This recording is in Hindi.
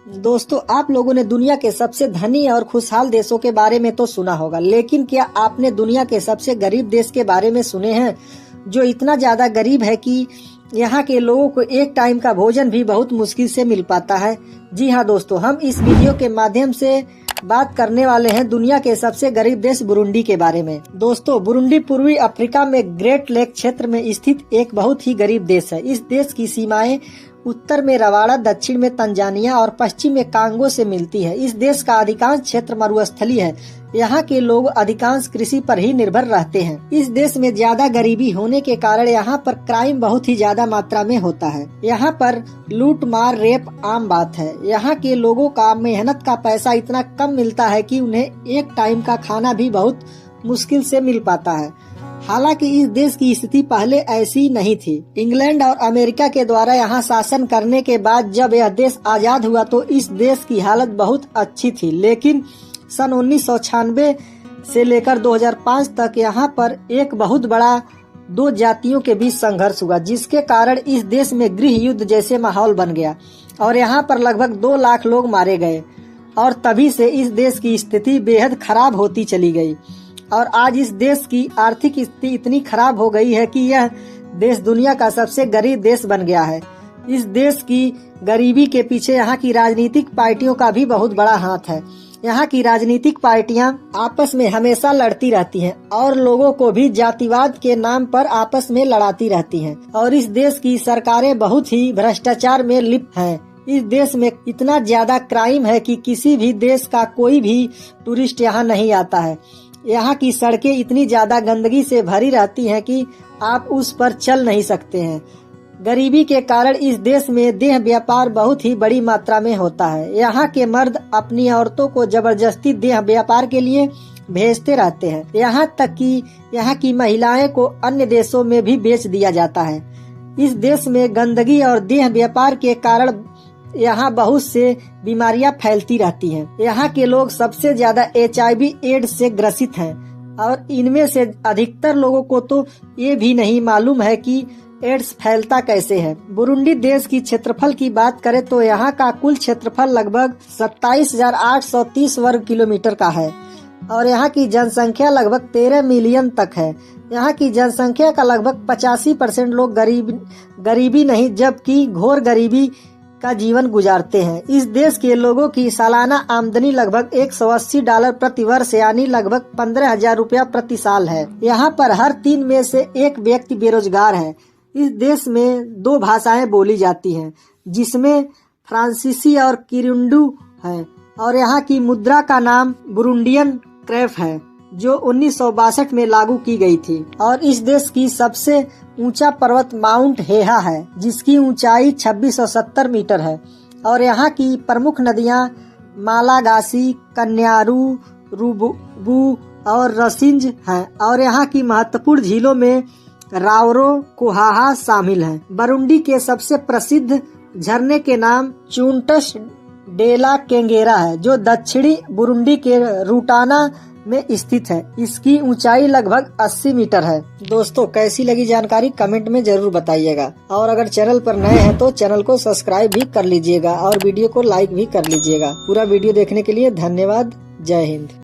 दोस्तों, आप लोगों ने दुनिया के सबसे धनी और खुशहाल देशों के बारे में तो सुना होगा, लेकिन क्या आपने दुनिया के सबसे गरीब देश के बारे में सुने हैं, जो इतना ज्यादा गरीब है कि यहाँ के लोगों को एक टाइम का भोजन भी बहुत मुश्किल से मिल पाता है। जी हाँ दोस्तों, हम इस वीडियो के माध्यम से बात करने वाले हैं दुनिया के सबसे गरीब देश बुरुंडी के बारे में। दोस्तों, बुरुंडी पूर्वी अफ्रीका में ग्रेट लेक क्षेत्र में स्थित एक बहुत ही गरीब देश है। इस देश की सीमाएं उत्तर में रवाड़ा, दक्षिण में तंजानिया और पश्चिम में कांगो से मिलती है। इस देश का अधिकांश क्षेत्र मरुस्थलीय है। यहाँ के लोग अधिकांश कृषि पर ही निर्भर रहते हैं। इस देश में ज्यादा गरीबी होने के कारण यहाँ पर क्राइम बहुत ही ज्यादा मात्रा में होता है। यहाँ पर लूट मार रेप आम बात है। यहाँ के लोगों का मेहनत का पैसा इतना कम मिलता है कि उन्हें एक टाइम का खाना भी बहुत मुश्किल से मिल पाता है। हालांकि इस देश की स्थिति पहले ऐसी नहीं थी। इंग्लैंड और अमेरिका के द्वारा यहाँ शासन करने के बाद जब यह देश आजाद हुआ तो इस देश की हालत बहुत अच्छी थी, लेकिन सन 1996 से लेकर 2005 तक यहाँ पर एक बहुत बड़ा दो जातियों के बीच संघर्ष हुआ, जिसके कारण इस देश में गृह युद्ध जैसे माहौल बन गया और यहाँ पर लगभग 2 लाख लोग मारे गए। और तभी से इस देश की स्थिति बेहद खराब होती चली गई और आज इस देश की आर्थिक स्थिति इतनी खराब हो गई है कि यह देश दुनिया का सबसे गरीब देश बन गया है। इस देश की गरीबी के पीछे यहाँ की राजनीतिक पार्टियों का भी बहुत बड़ा हाथ है। यहाँ की राजनीतिक पार्टियां आपस में हमेशा लड़ती रहती हैं और लोगों को भी जातिवाद के नाम पर आपस में लड़ाती रहती हैं। और इस देश की सरकारें बहुत ही भ्रष्टाचार में लिप्त हैं। इस देश में इतना ज्यादा क्राइम है कि किसी भी देश का कोई भी टूरिस्ट यहाँ नहीं आता है। यहाँ की सड़कें इतनी ज्यादा गंदगी से भरी रहती हैं कि आप उस पर चल नहीं सकते हैं। गरीबी के कारण इस देश में देह व्यापार बहुत ही बड़ी मात्रा में होता है। यहाँ के मर्द अपनी औरतों को जबरदस्ती देह व्यापार के लिए भेजते रहते हैं। यहाँ तक कि यहाँ की महिलाएं को अन्य देशों में भी बेच दिया जाता है। इस देश में गंदगी और देह व्यापार के कारण यहाँ बहुत से बीमारियां फैलती रहती हैं। यहाँ के लोग सबसे ज्यादा HIV एड्स से ग्रसित हैं और इनमें से अधिकतर लोगों को तो ये भी नहीं मालूम है कि एड्स फैलता कैसे है। बुरुंडी देश की क्षेत्रफल की बात करें तो यहाँ का कुल क्षेत्रफल लगभग 27,830 वर्ग किलोमीटर का है और यहाँ की जनसंख्या लगभग 13 मिलियन तक है। यहाँ की जनसंख्या का लगभग 85% लोग गरीबी नहीं जबकि घोर गरीबी का जीवन गुजारते हैं। इस देश के लोगों की सालाना आमदनी लगभग $180 प्रति वर्ष यानी लगभग 15,000 रुपया प्रति साल है। यहाँ पर हर 3 में से 1 व्यक्ति बेरोजगार है। इस देश में 2 भाषाएं बोली जाती हैं, जिसमें फ्रांसीसी और किरुंडू है और यहाँ की मुद्रा का नाम बुरुंडियन क्रेफ है, जो 1962 में लागू की गई थी। और इस देश की सबसे ऊंचा पर्वत माउंट हेहा है, जिसकी ऊंचाई 2670 मीटर है। और यहाँ की प्रमुख नदियाँ मालागासी, कन्यारू, रुबू और रसिंज हैं। और यहाँ की महत्वपूर्ण झीलों में रावरो, कोहाहा शामिल है। बुरुंडी के सबसे प्रसिद्ध झरने के नाम चूंटस डेला केंगेरा है, जो दक्षिणी बुरुंडी के रूटाना में स्थित है। इसकी ऊंचाई लगभग 80 मीटर है। दोस्तों, कैसी लगी जानकारी कमेंट में जरूर बताइएगा और अगर चैनल पर नए हैं तो चैनल को सब्सक्राइब भी कर लीजिएगा और वीडियो को लाइक भी कर लीजिएगा। पूरा वीडियो देखने के लिए धन्यवाद। जय हिंद।